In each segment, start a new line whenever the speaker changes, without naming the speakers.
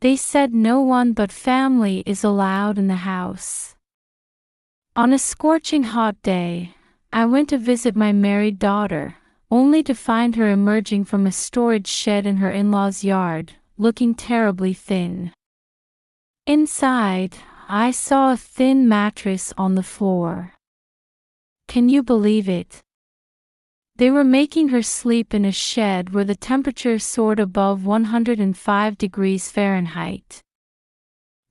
They said no one but family is allowed in the house. On a scorching hot day, I went to visit my married daughter, only to find her emerging from a storage shed in her in-laws' yard, looking terribly thin. Inside, I saw a thin mattress on the floor. Can you believe it? They were making her sleep in a shed where the temperature soared above 105 degrees Fahrenheit.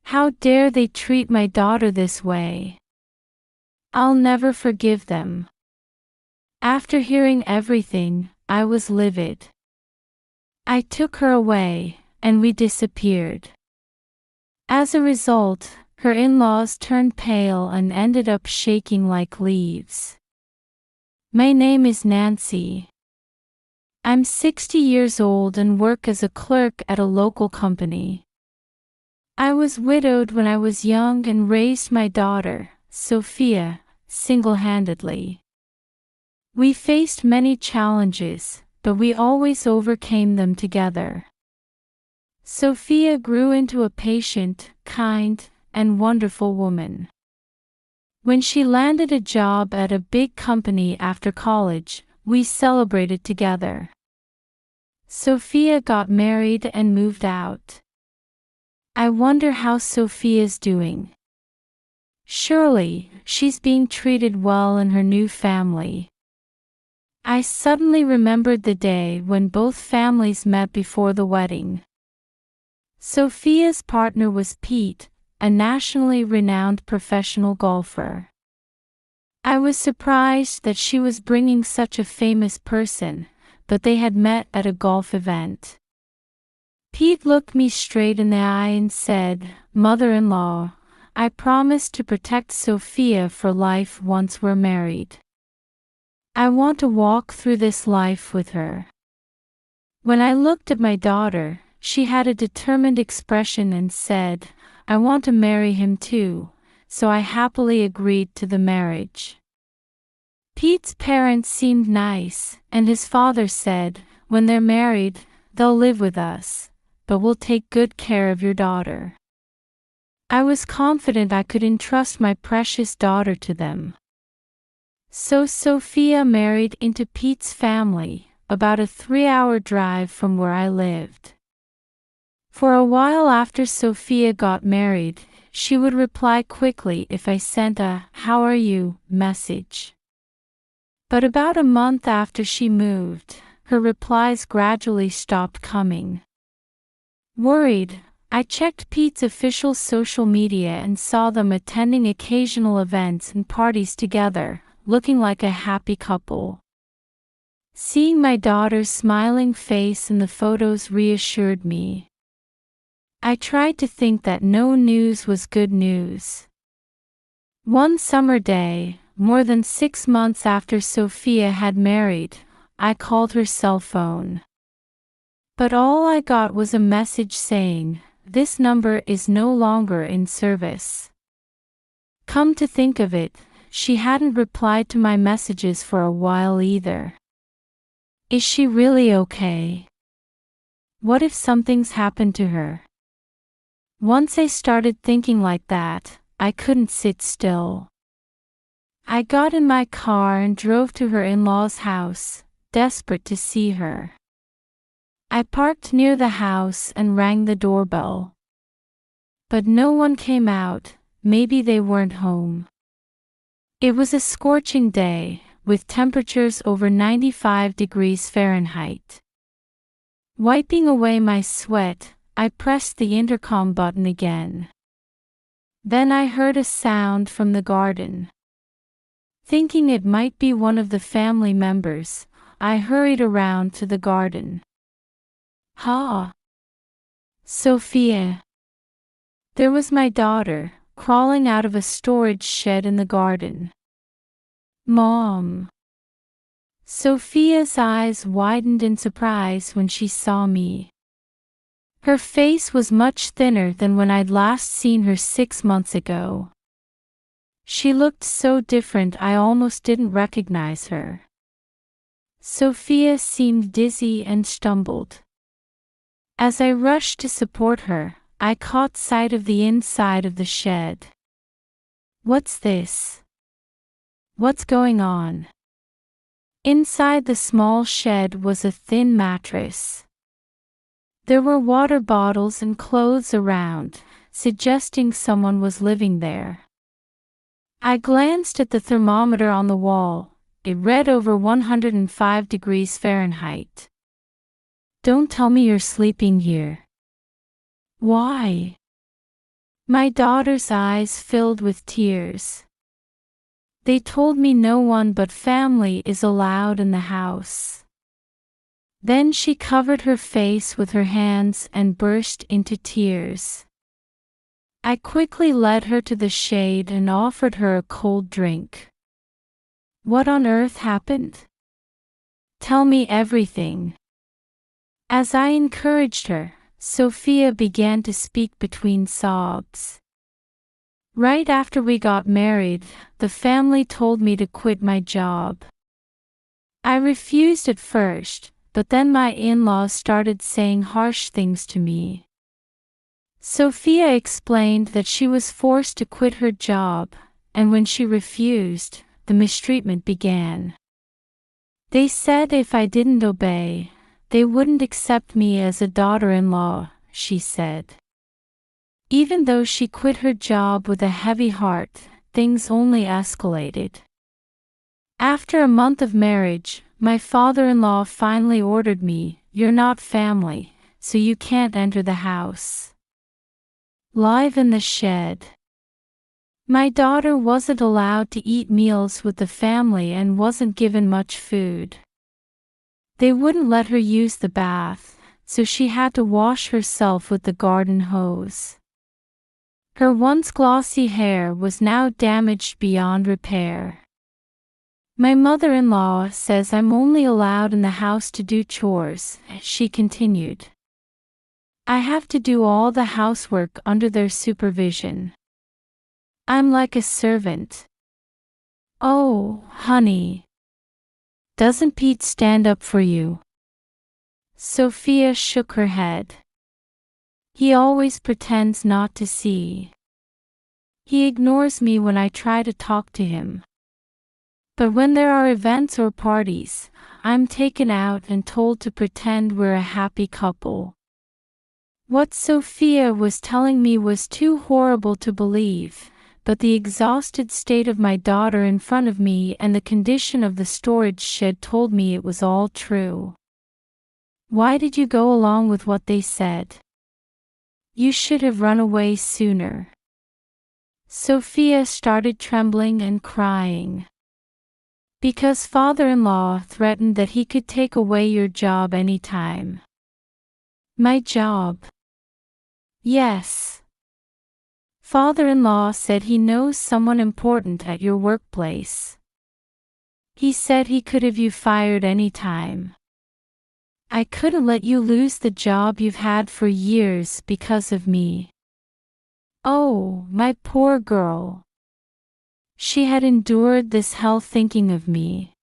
How dare they treat my daughter this way? I'll never forgive them. After hearing everything, I was livid. I took her away, and we disappeared. As a result, her in-laws turned pale and ended up shaking like leaves. My name is Nancy. I'm 60 years old and work as a clerk at a local company. I was widowed when I was young and raised my daughter, Sophia, single-handedly. We faced many challenges, but we always overcame them together. Sophia grew into a patient, kind, and wonderful woman. When she landed a job at a big company after college, we celebrated together. Sophia got married and moved out. I wonder how Sophia's doing. Surely, she's being treated well in her new family. I suddenly remembered the day when both families met before the wedding. Sophia's partner was Pete, a nationally renowned professional golfer. I was surprised that she was bringing such a famous person, but they had met at a golf event. Pete looked me straight in the eye and said, "Mother-in-law, I promise to protect Sophia for life once we're married. I want to walk through this life with her." When I looked at my daughter, she had a determined expression and said, "I want to marry him too," so I happily agreed to the marriage. Pete's parents seemed nice, and his father said, "When they're married, they'll live with us, but we'll take good care of your daughter." I was confident I could entrust my precious daughter to them. So Sophia married into Pete's family, about a 3-hour drive from where I lived. For a while after Sophia got married, she would reply quickly if I sent a "How are you" message. But about a month after she moved, her replies gradually stopped coming. Worried, I checked Pete's official social media and saw them attending occasional events and parties together, looking like a happy couple. Seeing my daughter's smiling face in the photos reassured me. I tried to think that no news was good news. One summer day, more than 6 months after Sophia had married, I called her cell phone. But all I got was a message saying, "This number is no longer in service." Come to think of it, she hadn't replied to my messages for a while either. Is she really okay? What if something's happened to her? Once I started thinking like that, I couldn't sit still. I got in my car and drove to her in-laws' house, desperate to see her. I parked near the house and rang the doorbell. But no one came out, maybe they weren't home. It was a scorching day, with temperatures over 95 degrees Fahrenheit. Wiping away my sweat, I pressed the intercom button again. Then I heard a sound from the garden. Thinking it might be one of the family members, I hurried around to the garden. "Ha! Sophia!" There was my daughter, crawling out of a storage shed in the garden. "Mom!" Sophia's eyes widened in surprise when she saw me. Her face was much thinner than when I'd last seen her 6 months ago. She looked so different I almost didn't recognize her. Sophia seemed dizzy and stumbled. As I rushed to support her, I caught sight of the inside of the shed. What's this? What's going on? Inside the small shed was a thin mattress. There were water bottles and clothes around, suggesting someone was living there. I glanced at the thermometer on the wall. It read over 105 degrees Fahrenheit. Don't tell me you're sleeping here. Why? My daughter's eyes filled with tears. They told me no one but family is allowed in the house. Then she covered her face with her hands and burst into tears. I quickly led her to the shade and offered her a cold drink. What on earth happened? Tell me everything. As I encouraged her, Sophia began to speak between sobs. Right after we got married, the family told me to quit my job. I refused at first, but then my in-laws started saying harsh things to me. Sophia explained that she was forced to quit her job, and when she refused, the mistreatment began. They said if I didn't obey, they wouldn't accept me as a daughter-in-law, she said. Even though she quit her job with a heavy heart, things only escalated. After a month of marriage, my father-in-law finally ordered me, "You're not family, so you can't enter the house." Live in the shed. My daughter wasn't allowed to eat meals with the family and wasn't given much food. They wouldn't let her use the bath, so she had to wash herself with the garden hose. Her once glossy hair was now damaged beyond repair. My mother-in-law says I'm only allowed in the house to do chores, she continued. I have to do all the housework under their supervision. I'm like a servant. Oh, honey. Doesn't Pete stand up for you? Sophia shook her head. He always pretends not to see. He ignores me when I try to talk to him. But when there are events or parties, I'm taken out and told to pretend we're a happy couple. What Sophia was telling me was too horrible to believe, but the exhausted state of my daughter in front of me and the condition of the storage shed told me it was all true. Why did you go along with what they said? You should have run away sooner. Sophia started trembling and crying. Because father-in-law threatened that he could take away your job anytime. My job? Yes. Father-in-law said he knows someone important at your workplace. He said he could have you fired anytime. I couldn't let you lose the job you've had for years because of me. Oh, my poor girl. She had endured this hell thinking of me.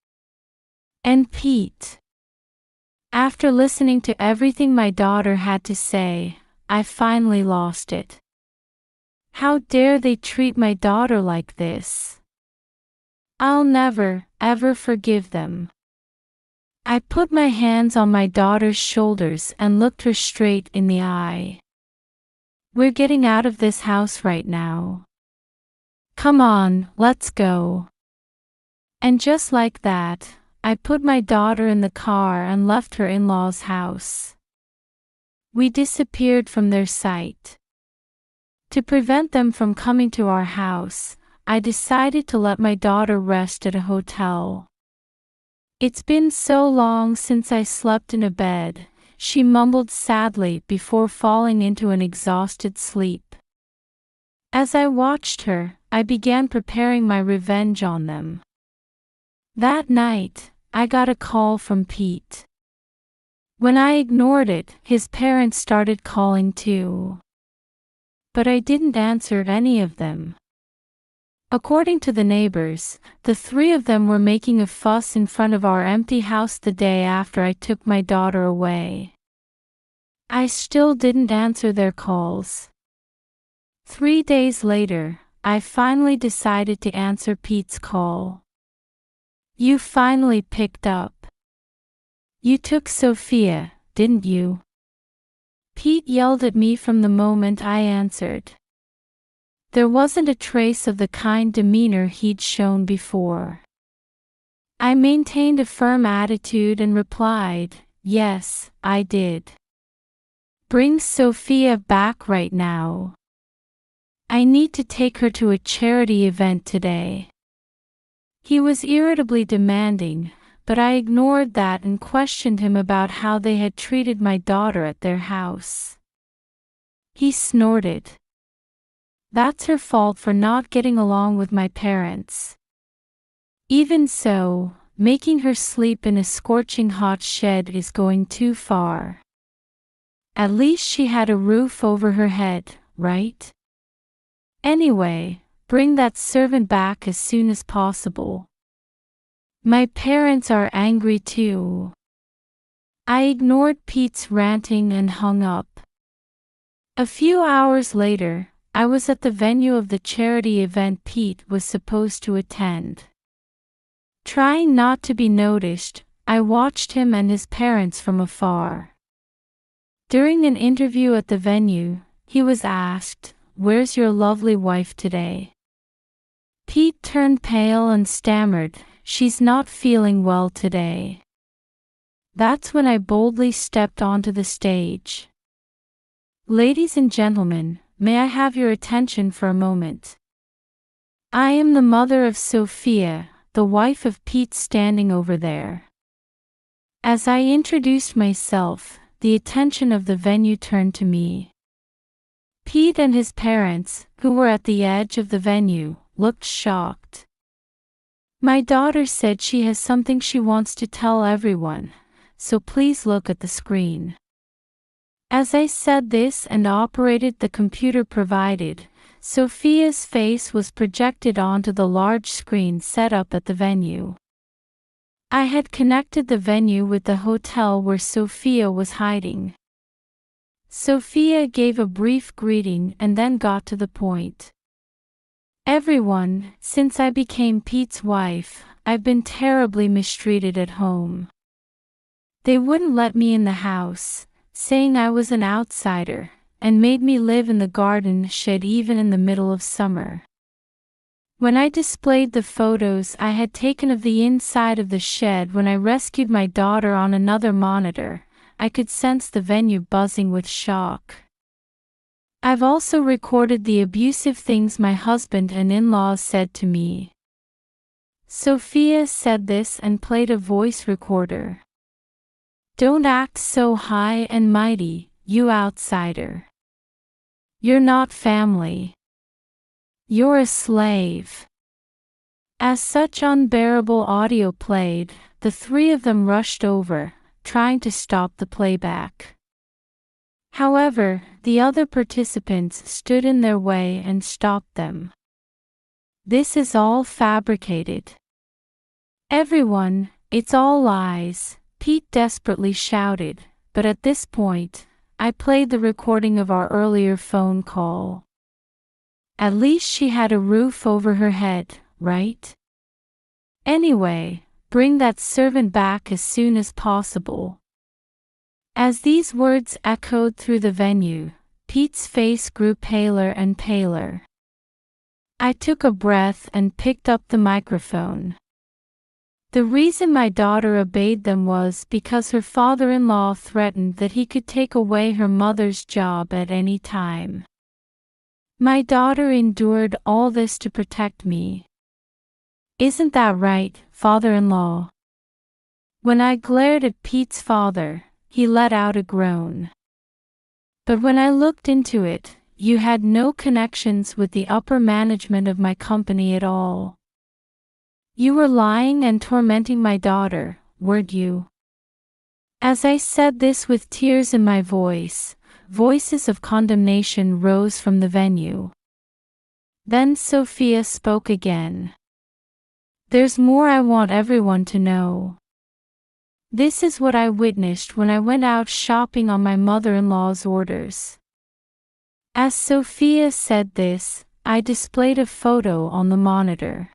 And Pete. After listening to everything my daughter had to say, I finally lost it. How dare they treat my daughter like this? I'll never, ever forgive them. I put my hands on my daughter's shoulders and looked her straight in the eye. We're getting out of this house right now. Come on, let's go. And just like that, I put my daughter in the car and left her in-laws' house. We disappeared from their sight. To prevent them from coming to our house, I decided to let my daughter rest at a hotel. It's been so long since I slept in a bed, she mumbled sadly before falling into an exhausted sleep. As I watched her, I began preparing my revenge on them. That night, I got a call from Pete. When I ignored it, his parents started calling too. But I didn't answer any of them. According to the neighbors, the three of them were making a fuss in front of our empty house the day after I took my daughter away. I still didn't answer their calls. 3 days later, I finally decided to answer Pete's call. "You finally picked up. You took Sophia, didn't you?" Pete yelled at me from the moment I answered. There wasn't a trace of the kind demeanor he'd shown before. I maintained a firm attitude and replied, "Yes, I did. Bring Sophia back right now. I need to take her to a charity event today." He was irritably demanding, but I ignored that and questioned him about how they had treated my daughter at their house. He snorted. "That's her fault for not getting along with my parents. Even so, making her sleep in a scorching hot shed is going too far. At least she had a roof over her head, right? Anyway, bring that servant back as soon as possible. My parents are angry too." I ignored Pete's ranting and hung up. A few hours later, I was at the venue of the charity event Pete was supposed to attend. Trying not to be noticed, I watched him and his parents from afar. During an interview at the venue, he was asked, "Where's your lovely wife today?" Pete turned pale and stammered, "She's not feeling well today." That's when I boldly stepped onto the stage. "Ladies and gentlemen, may I have your attention for a moment? I am the mother of Sophia, the wife of Pete standing over there." As I introduced myself, the attention of the venue turned to me. Pete and his parents, who were at the edge of the venue, looked shocked. "My daughter said she has something she wants to tell everyone, so please look at the screen." As I said this and operated the computer provided, Sophia's face was projected onto the large screen set up at the venue. I had connected the venue with the hotel where Sophia was hiding. Sophia gave a brief greeting and then got to the point. "Everyone, since I became Pete's wife, I've been terribly mistreated at home. They wouldn't let me in the house, saying I was an outsider, and made me live in the garden shed even in the middle of summer. When I displayed the photos I had taken of the inside of the shed when I rescued my daughter on another monitor, I could sense the venue buzzing with shock. I've also recorded the abusive things my husband and in-laws said to me." Sophia said this and played a voice recorder. "Don't act so high and mighty, you outsider. You're not family. You're a slave." As such unbearable audio played, the three of them rushed over, trying to stop the playback. However, the other participants stood in their way and stopped them. "This is all fabricated. Everyone, it's all lies," Pete desperately shouted, but at this point, I played the recording of our earlier phone call. "At least she had a roof over her head, right? Anyway, bring that servant back as soon as possible." As these words echoed through the venue, Pete's face grew paler and paler. I took a breath and picked up the microphone. The reason my daughter obeyed them was because her father-in-law threatened that he could take away her mother's job at any time. My daughter endured all this to protect me. Isn't that right, father-in-law? When I glared at Pete's father, he let out a groan. But when I looked into it, you had no connections with the upper management of my company at all. You were lying and tormenting my daughter, weren't you? As I said this with tears in my voice, voices of condemnation rose from the venue. Then Sophia spoke again. "There's more I want everyone to know. This is what I witnessed when I went out shopping on my mother-in-law's orders. As Sophia said this, I displayed a photo on the monitor.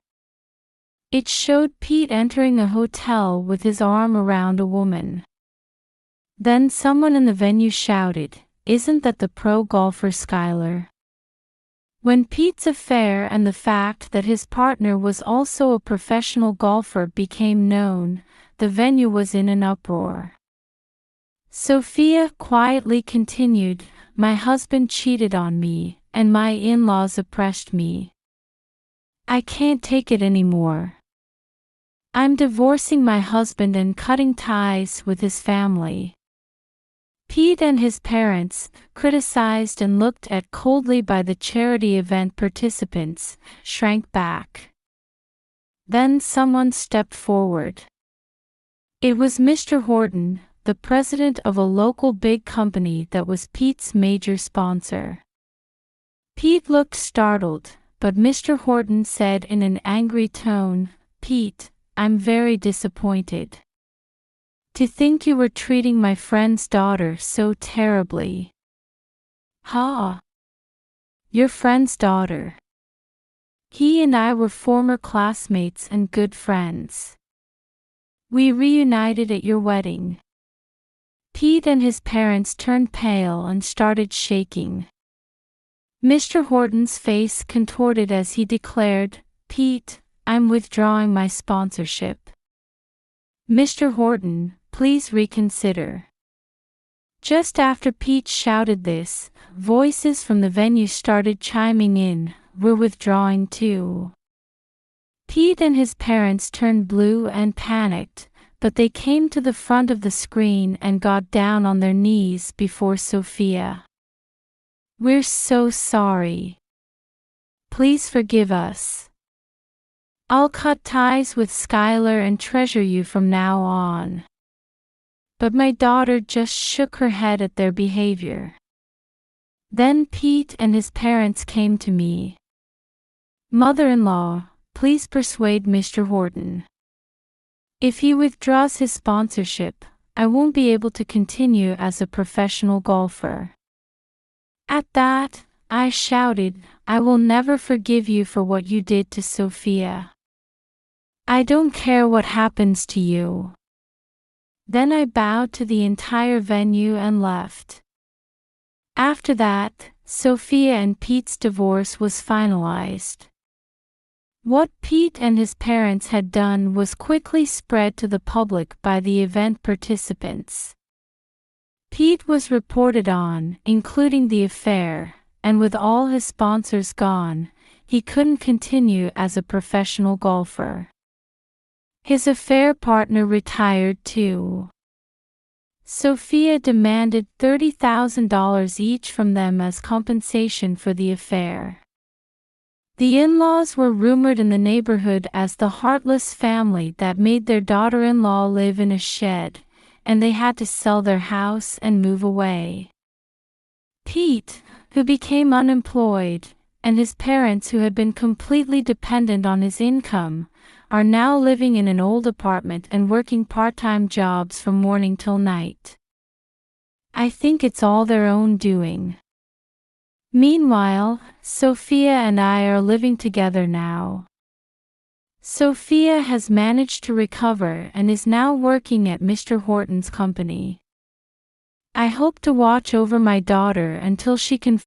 It showed Pete entering a hotel with his arm around a woman. Then someone in the venue shouted, "Isn't that the pro golfer Skylar?" When Pete's affair and the fact that his partner was also a professional golfer became known, the venue was in an uproar. Sophia quietly continued, "My husband cheated on me, and my in-laws oppressed me. I can't take it anymore. I'm divorcing my husband and cutting ties with his family." Pete and his parents, criticized and looked at coldly by the charity event participants, shrank back. Then someone stepped forward. It was Mr. Horton, the president of a local big company that was Pete's major sponsor. Pete looked startled, but Mr. Horton said in an angry tone, "Pete, I'm very disappointed. To think you were treating my friend's daughter so terribly." "Ha! Your friend's daughter. He and I were former classmates and good friends. We reunited at your wedding." Pete and his parents turned pale and started shaking. Mr. Horton's face contorted as he declared, "Pete, I'm withdrawing my sponsorship. Mr. Horton, please reconsider." Just after Pete shouted this, voices from the venue started chiming in, "We're withdrawing too." Pete and his parents turned blue and panicked, but they came to the front of the screen and got down on their knees before Sophia. "We're so sorry. Please forgive us. I'll cut ties with Skylar and treasure you from now on." But my daughter just shook her head at their behavior. Then Pete and his parents came to me. "Mother-in-law, please persuade Mr. Horton. If he withdraws his sponsorship, I won't be able to continue as a professional golfer." At that, I shouted, "I will never forgive you for what you did to Sophia. I don't care what happens to you." Then I bowed to the entire venue and left. After that, Sophia and Pete's divorce was finalized. What Pete and his parents had done was quickly spread to the public by the event participants. Pete was reported on, including the affair, and with all his sponsors gone, he couldn't continue as a professional golfer. His affair partner retired too. Sophia demanded $30,000 each from them as compensation for the affair. The in-laws were rumored in the neighborhood as the heartless family that made their daughter-in-law live in a shed, and they had to sell their house and move away. Pete, who became unemployed, and his parents, who had been completely dependent on his income, are now living in an old apartment and working part-time jobs from morning till night. I think it's all their own doing. Meanwhile, Sophia and I are living together now. Sophia has managed to recover and is now working at Mr. Horton's company. I hope to watch over my daughter until she can